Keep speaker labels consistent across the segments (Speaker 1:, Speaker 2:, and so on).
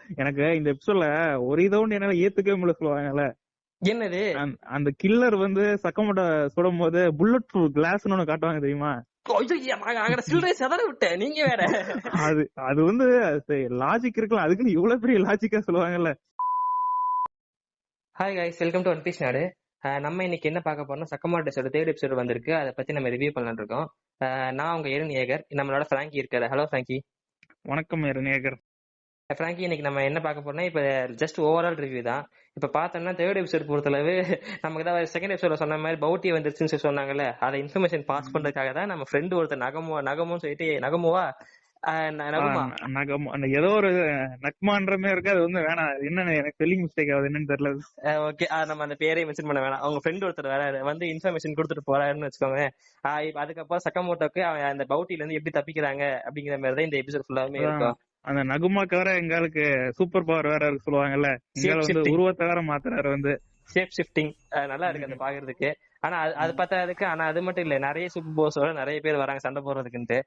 Speaker 1: எனக்கு இந்த எபிசோட்ல ஒரு இதை ஒன்று என்னால ஏத்துக்கவே முடியல சொல்லுவாங்கல்ல.
Speaker 2: என்னது
Speaker 1: அந்த கில்லர் வந்து சக்கமோட்டோ சுடும் போது புல்லட் ப்ரூஃப் கிளாஸ்னு ஒண்ணு காட்டுவாங்க தெரியுமா?
Speaker 2: சில்லறை செதற விட்டேன் நீங்க வேற.
Speaker 1: அது வந்து லாஜிக் இருக்கலாம், அதுக்குன்னு இவ்வளவு பெரிய லாஜிக்கா சொல்லுவாங்கல்ல.
Speaker 2: Hi guys, welcome to One Piece நாடு. நம்ம இன்னைக்கு என்ன பார்க்க போறோம்னா சக்கமோட்டோஸோட தேர்ட் எபிசோட் வந்திருக்கு. அதை பத்தி நம்ம ரிவ்யூ பண்ணலாம்னு இருக்கோம். நான் உங்க எரன் ஏகர், நம்மளோட ஃப்ராங்கி இருக்காரு. Hello Frankie.
Speaker 1: வணக்கம் எரன் ஏகர்.
Speaker 2: ஃப்ராங்கி, இன்னைக்கு நம்ம என்ன பார்க்க போறோம்னா இப்ப ஜஸ்ட் ஓவரால் ரிவ்யூ தான். இப்ப பார்த்தோம்னா தேர்ட் எபிசோட் பொறுத்தளவு நமக்கு தான் செகண்ட் எபிசோட சொன்ன மாதிரி பவுட்டி வந்துருச்சுன்னு சொன்னாங்கல்ல, அதை இன்ஃபர்மேஷன் பாஸ் பண்றதுக்காக தான் நம்ம ஃப்ரெண்டு ஒருத்தர் நகமும் சொல்லிட்டு நகமுவா
Speaker 1: ஏதோ ஒரு நக்மான்ற மாதிரி இருக்கு. அது வந்து வேணாம், என்னன்னு எனக்கு ஸ்பெல்லிங் மிஸ்டேக் ஆகுது, என்னன்னு தெரியல.
Speaker 2: ஓகே, நம்ம அந்த பேரை மென்ஷன் பண்ண வேணாம். அவங்க ஃப்ரெண்ட் ஒருத்தர் வேற வந்து இன்ஃபர்மேஷன் கொடுத்துட்டு போறாருன்னு வச்சுக்கோங்க. அதுக்கப்புறம் சக்கமோட்டோக்கு அந்த பவுட்டில இருந்து எப்படி தப்பிக்கிறாங்க அப்படிங்கிற மாதிரி தான் இந்த எபிசோட் ஃபுல்லாவே இருக்கும்.
Speaker 1: அந்த நகுமாக்கு வேற எங்களுக்கு சூப்பர் பவர் வேற இருக்கு சொல்லுவாங்கல்ல, உருவத்தை வேற மாத்துறாரு வந்து
Speaker 2: ஷேப் ஷிஃப்டிங். நல்லா இருக்கு அந்த பாக்குறதுக்கு. ஆனா அது பார்த்ததுக்கு ஆனா அது மட்டும் இல்ல, நிறைய சூப்பர் பவர்ஸோட நிறைய பேர் வராங்க சண்டை போடுறதுக்குன்ட்டு.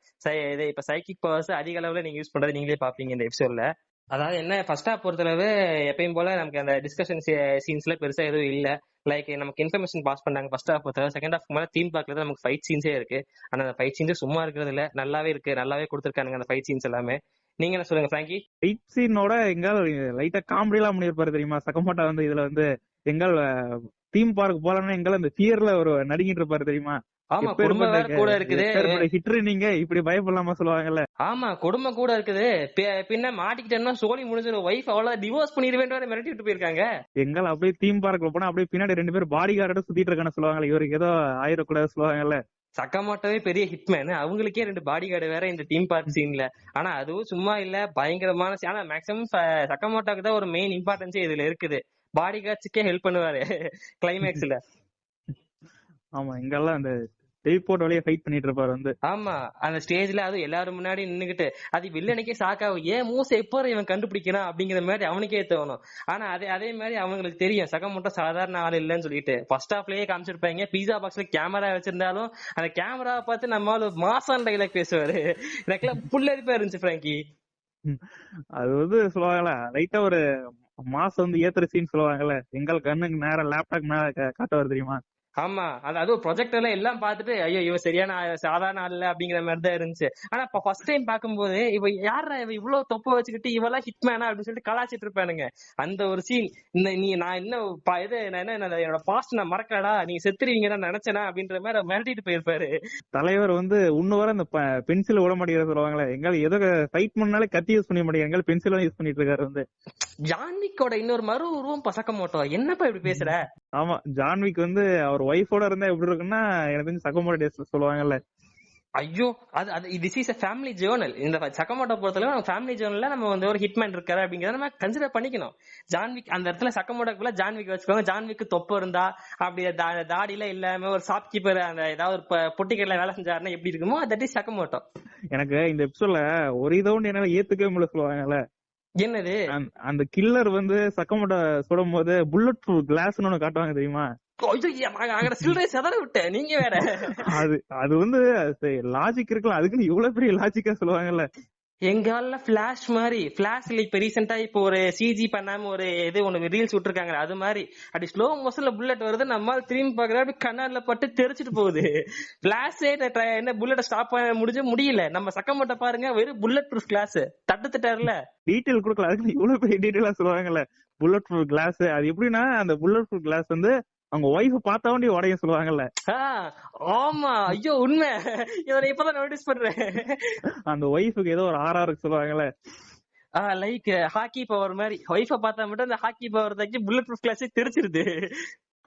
Speaker 2: இப்ப சைக்கிக் பவர்ஸ் அதிக அளவுல நீங்க யூஸ் பண்றது நீங்களே பாப்பீங்க இந்த எபிசோட்ல. அதாவது என்ன, ஃபர்ஸ்ட் ஹாப் பொறுத்தளவு எப்பயும் போல நமக்கு அந்த டிஸ்கஷன் சீன்ஸ்ல பெருசா எதுவும் இல்ல. லைக் நமக்கு இன்ஃபர்மேஷன் பாஸ் பண்ணாங்க ஃபர்ஸ்ட் ஹாப் பொறுத்தளவு. செகண்ட் ஹாப் மேல தீம் பார்க்ல தான் நமக்கு ஃபைட் சீன்ஸே இருக்கு. ஆனா அந்த ஃபைட் சீன்ஸ் சும்மா இருக்கிறது இல்ல, நல்லாவே இருக்கு, நல்லாவே கொடுத்துருக்கானுங்க அந்த ஃபைட் சீன்ஸ் எல்லாமே. நீங்க என்ன சொல்லுங்க ஃப்ராங்கி?
Speaker 1: ஃபைட் சீனோட எங்கால லைட்டா காமெடி எல்லாம் பண்ணிருப்பாரு தெரியுமா சக்கமோட்டோ வந்து. இதுல வந்து எங்கால தீம் பார்க் போலன்னா எங்கால இந்த தியர்ல ஒரு நடிகிட்டு இருப்பாரு தெரியுமா?
Speaker 2: ஆமா, குடும்பம் வேற கூட இருக்குது.
Speaker 1: ஹிட்ரு நீங்க இப்படி பயப்படலாமா சொல்லுவாங்கல்ல.
Speaker 2: ஆமா, குடும்பம் கூட இருக்குது. பின்ன மாட்டிக்கிட்டேன்னா சோழி முடிஞ்சிடும், வைஃப் அவ்வளவு டிவோர்ஸ் பண்ணிடுவேன் மிரட்டி விட்டு போயிருக்காங்க.
Speaker 1: எங்கால அப்படியே தீம் பார்க்ல போனா அப்படியே பின்னாடி 2 பேர் பாடி கார்டோட சுத்திட்டு இருக்கானு சொல்லுவாங்கல்ல, இவருக்கு ஏதோ ஆயிரக்கூடாது சொல்லுவாங்கல்ல.
Speaker 2: சக்கமோட்டோவே பெரிய ஹிட்மேன், அவங்களுக்கே 2 பாடி கார்டு வேற இந்த தீம் பார்க் சீன்ல. ஆனா அதுவும் சும்மா இல்ல, பயங்கரமான. ஆனா மேக்ஸிமம் சக்கமோட்டோக்கு தான் ஒரு மெயின் இம்பார்ட்டன்ஸே இதுல இருக்குது. பாடி கார்ட்ஸுக்கே ஹெல்ப் பண்ணுவாரு கிளைமேக்ஸ்ல.
Speaker 1: ஆமா, இங்கெல்லாம் அந்த டெலிபோர்ட் வழியா ஃபைட் பண்ணிட்டு இருப்பாரு வந்து.
Speaker 2: ஆமா, அந்த ஸ்டேஜ்ல அது எல்லாரும் முன்னாடி நின்னுகிட்டு அது வில்லனுக்கே சாக்காவும், ஏன் மூசை எப்போ இவன் கண்டுபிடிக்கிறான் அப்படிங்கிற மாதிரி அவனுக்கே தோணும். ஆனா அதே மாதிரி அவங்களுக்கு தெரியும் சக்கமோட்டோ சாதாரண ஆள் இல்லைன்னு சொல்லிட்டு. ஃபர்ஸ்ட் ஹாஃப்லயே காமிச்சிருப்பாங்க, பீஸா பாக்ஸ்ல கேமரா வச்சிருந்தாலும் அந்த கேமராவை பார்த்து நம்மளால மாசான் டைலாக் பேசுவாரு. எனக்குலாம் புல்லரிப்பா இருந்துச்சு ஃப்ராங்கி.
Speaker 1: அது வந்து சொல்லுவாங்கல்ல, லைட்டா ஒரு மாசம் வந்து ஏத்துற சீன் சொல்லுவாங்கல்ல, எங்கள் கண்ணுக்கு நேரம் லேப்டாப் மேல காட்டுவார் தெரியுமா?
Speaker 2: ஆமா, அதுவும் ப்ரொஜெக்டர்ல எல்லாம் பார்த்துட்டு ஐயோ இவன் சரியான சாதாரண ஆள் அப்படிங்கிற மாதிரி தான் இருந்துச்சு. ஆனா இப்ப ஃபர்ஸ்ட் டைம் பாக்கும்போது இவ யாரா இவ இவ்வளவு தொப்ப வச்சுக்கிட்டு இவெல்லாம் ஹிட்மேனா அப்படின்னு சொல்லிட்டு கலாச்சிட்டு இருப்பானுங்க. அந்த ஒரு சீன், நான் என்னோட பாஸ்ட் நான் மறக்கலடா, நீங்க செத்துருவீங்க தான் நினைச்சேனா அப்படின்ற மாதிரி மிரட்டிட்டு போயிருப்பாரு
Speaker 1: தலைவர் வந்து. இன்னும் அந்த பென்சில் விட மாட்டேங்கிறது சொல்லுவாங்களே, எங்கால ஏதோ ஃபைட் பண்ணாலே கத்தி யூஸ் பண்ண மாட்டேங்க, பென்சில் யூஸ் பண்ணிட்டு இருக்காரு வந்து.
Speaker 2: ஜான்விக்கோட இன்னொரு மறு உருவம் சக்கமோட்டோ. என்னப்பா இப்படி பேசுற?
Speaker 1: ஆமா, ஜான்விக் வந்து அவர் ஒய்ஃபோட இருந்தா எப்படி இருக்குன்னா எனக்கு தெரிஞ்சு சக்கமோட்டோ டேஸ்ல சொல்லுவாங்கல்ல.
Speaker 2: ஐயோ, அது this is a family journal. இந்த சக்கமோட்டோ பொறுத்தளவு நம்ம ஃபேமிலி ஜேர்னல்ல நம்ம வந்து ஒரு ஹிட்மேன் இருக்காரு அப்படிங்கறத நம்ம கன்சிடர் பண்ணிக்கணும். ஜான்விக் அந்த இடத்துல சக்கமோட்டோக்குள்ள ஜான்விக் வச்சுக்கோங்க. ஜான்விக்கு தொப்பு இருந்தா அப்படி தாடியில இல்லாம ஒரு ஷாப் கீப்பர் அந்த ஏதாவது ஒரு பொட்டிக்கடையில வேலை செஞ்சாருன்னா எப்படி இருக்குமோ தட் இஸ் சக்கமோட்டோ.
Speaker 1: எனக்கு இந்த எபிசோட்ல ஒரு இதை ஒன்று என்னால ஏத்துக்கவே முடியல சொல்லுவாங்கல்ல. என்னது, அந்த கில்லர் வந்து சக்கமோட்டோ சுடும் போது புல்லட் ப்ரூஃப் கிளாஸ்னு ஒண்ணு காட்டுவாங்க தெரியுமா?
Speaker 2: சில்லறை செதற விட்டேன் நீங்க வேற.
Speaker 1: அது வந்து லாஜிக் இருக்கலாம், அதுக்குன்னு இவ்வளவு பெரிய லாஜிக்கா சொல்லுவாங்கல்ல.
Speaker 2: எங்கால பிளாஷ் மாதிரி பிளாஷ்ல இப்ப ரீசெண்டா இப்போ ஒரு சிஜி பண்ணாம ஒரு ஒண்ணு ரீல்ஸ் விட்டுருக்காங்க, அது மாதிரி அப்படி ஸ்லோ மோஷன்ல புல்லட் வருது, நம்மால திரும்பி பாக்குற அப்படி கண்ணாடில பட்டு தெரிச்சிட்டு போகுது. பிளாஷே என்ன புல்லட் ஸ்டாப் பண்ண முடியல. நம்ம சக்கமோட்டோ பாருங்க, வெறும் புல்லட் ப்ரூஃப் கிளாஸ் தட்டுட்டாருல, டீடைல்
Speaker 1: கொடுக்கல, அதுக்கு இவ்வளவு பெரிய டீடைலா சொல்லுவாங்கல்ல. புல்லட் ப்ரூஃப் கிளாஸ் அது எப்படின்னா, அந்த புல்லட் ப்ரூஃப் கிளாஸ் வந்து அவங்க ஒய்ஃப் பார்த்தா வேண்டி உடைய சொல்லுவாங்கல்ல.
Speaker 2: ஆமா, ஐயோ உண்மை, இவரை இப்பதான் நோட்டீஸ் பண்றேன்.
Speaker 1: அந்த ஒய்ஃபுக்கு ஏதோ ஒரு ஆர்ஆர் சொல்லுவாங்கல்ல,
Speaker 2: லைக் ஹாக்கி பவர் மாதிரி. ஒய்ஃபை பார்த்தா மட்டும் அந்த ஹாக்கி பவர் தாக்கி புல்லட் ப்ரூஃப் கிளாஸே தெரிச்சிருது.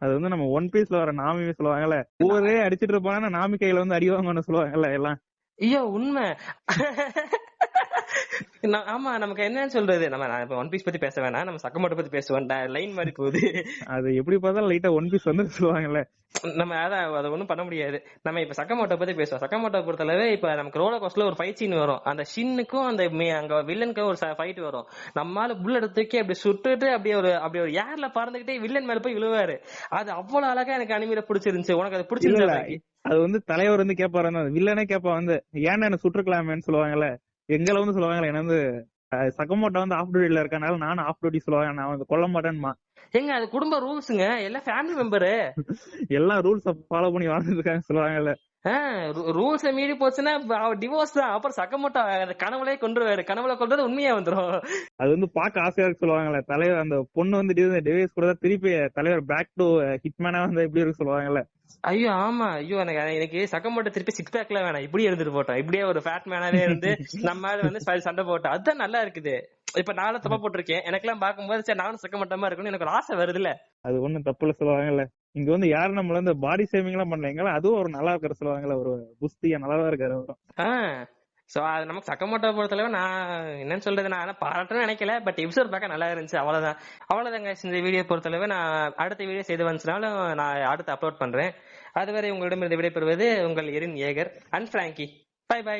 Speaker 1: அது வந்து நம்ம ஒன் பீஸ்ல வர நாமி சொல்லுவாங்கல்ல, ஒரே அடிச்சிட்டு இருப்பானா நாமி கையில வந்து அடிவாங்கன்னு சொல்லுவாங்கல்ல எல்லாம்.
Speaker 2: ஐயோ உண்மை. ஆமா, நமக்கு என்னன்னு சொல்றது, நம்ம ஒன் பீஸ் பத்தி பேச வேணாம், நம்ம சக்கமோட்டோ பத்தி பேசுவோம். லைன் மாதிரி போகுது.
Speaker 1: அது எப்படி பார்த்தாலும் லைட்டா ஒன் பீஸ் வந்து சொல்லுவாங்கல்ல.
Speaker 2: நம்ம அதை ஒண்ணும் பண்ண முடியாது. நம்ம இப்ப சக்கமோட்டோ பத்தி பேசுவோம். சக்கமோட்டோ பொறுத்தளவு இப்ப நமக்கு ரோலர் கோஸ்டர்ல ஒரு ஃபைட் சீன் வரும், அந்த ஷின்னுக்கும் அந்த அங்க வில்லனுக்கும் ஒரு ஃபைட் வரும். நம்மால புல்லட் தூக்கி அப்படி சுட்டுட்டு அப்படியே ஒரு ஏர்ல பறந்துகிட்டே வில்லன் மேல போய் விழுவாரு. அது அவ்வளவு அழகா எனக்கு அனிமையில பிடிச்சிருந்துச்சு. உனக்கு அது பிடிச்சிருந்தா?
Speaker 1: அது வந்து தலைவர் வந்து கேட்பாரு, வில்லனே கேட்பா வந்து, ஏன்னா என்ன சுட்டுக்கலாமேன்னு சொல்லுவாங்கல்ல. எங்களை வந்து சொல்லுவாங்கல்ல, என்ன வந்து சக்கமோட்டோ வந்து ஆஃப் டியூட்டில இருக்கனால நானும் ஆஃப் டியூட்டி சொல்லுவாங்க, நான் வந்து கொல்ல மாட்டேன்மா.
Speaker 2: எங்க அது குடும்ப ரூல்ஸுங்க, எல்லாம் ஃபேமிலி மெம்பரு.
Speaker 1: எல்லா ரூல்ஸ் ஃபாலோ பண்ணி வாழ்ந்துட்டு இருக்காங்க சொல்லுவாங்கல்ல.
Speaker 2: ரூல்ஸ் மீறி போச்சுன்னா டிவோர்ஸ் தான். அப்புறம் சக்கமோட்டோ கனவுலே கொண்டுருவாரு, கனவுல கொண்டது உண்மையா வந்துரும்.
Speaker 1: அது வந்து பாக்க ஆசையா இருக்கு சொல்லுவாங்கல்ல. தலைவர் அந்த பொண்ணு வந்து டிவைஸ் கூட திருப்பி தலைவர் பேக் டு ஹிட்மேனா வந்து எப்படி இருக்கு சொல்லுவாங்கல்ல.
Speaker 2: ஐயோ ஆமா, ஐயோ எனக்கு சக்கமோட்டோ திருப்பி சிக்ஸ் பேக்ல வேணாம், இப்படியே இருந்துட்டு போட்டோம், இப்படியே ஒரு ஃபேட் மேனாவே இருந்து நம்ம வந்து சண்டை போட்டோம், அதுதான் நல்லா இருக்குது. இப்ப நானும் தப்பா போட்டிருக்கேன், எனக்கு எல்லாம் பாக்கும்போது சரி நானும் சக்கமோட்டமா இருக்கணும் எனக்கு ஒரு ஆசை வருதுல்ல. அது
Speaker 1: ஒண்ணும் தப்புல சொல்லுவாங்கல்ல. இங்க வந்து யாரும் நம்மள வந்து பாடி ஷேமிங் எல்லாம் பண்ணலீங்களா, அதுவும் ஒரு நல்லா இருக்கிற சொல்லுவாங்கல்ல, ஒரு புஸ்தியா நல்லாதான் இருக்காரு அவரும்.
Speaker 2: சோ அது நமக்கு சக்கமோட்டோ பொறுத்தளவு நான் என்னன்னு சொல்றது, நான் பாராட்டணும்னு நினைக்கல, பட் எபிசோட் பார்க்க நல்லா இருந்துச்சு, அவ்வளவுதாங்க. இந்த வீடியோ பொறுத்தளவு நான் அடுத்த வீடியோ செய்து வந்துச்சுனாலும் நான் அடுத்து அப்லோட் பண்றேன். அதுவரை உங்களிடம் விடைபெறுவது உங்கள் எரின் ஏகர் அண்ட் பிராங்கி. Bye by.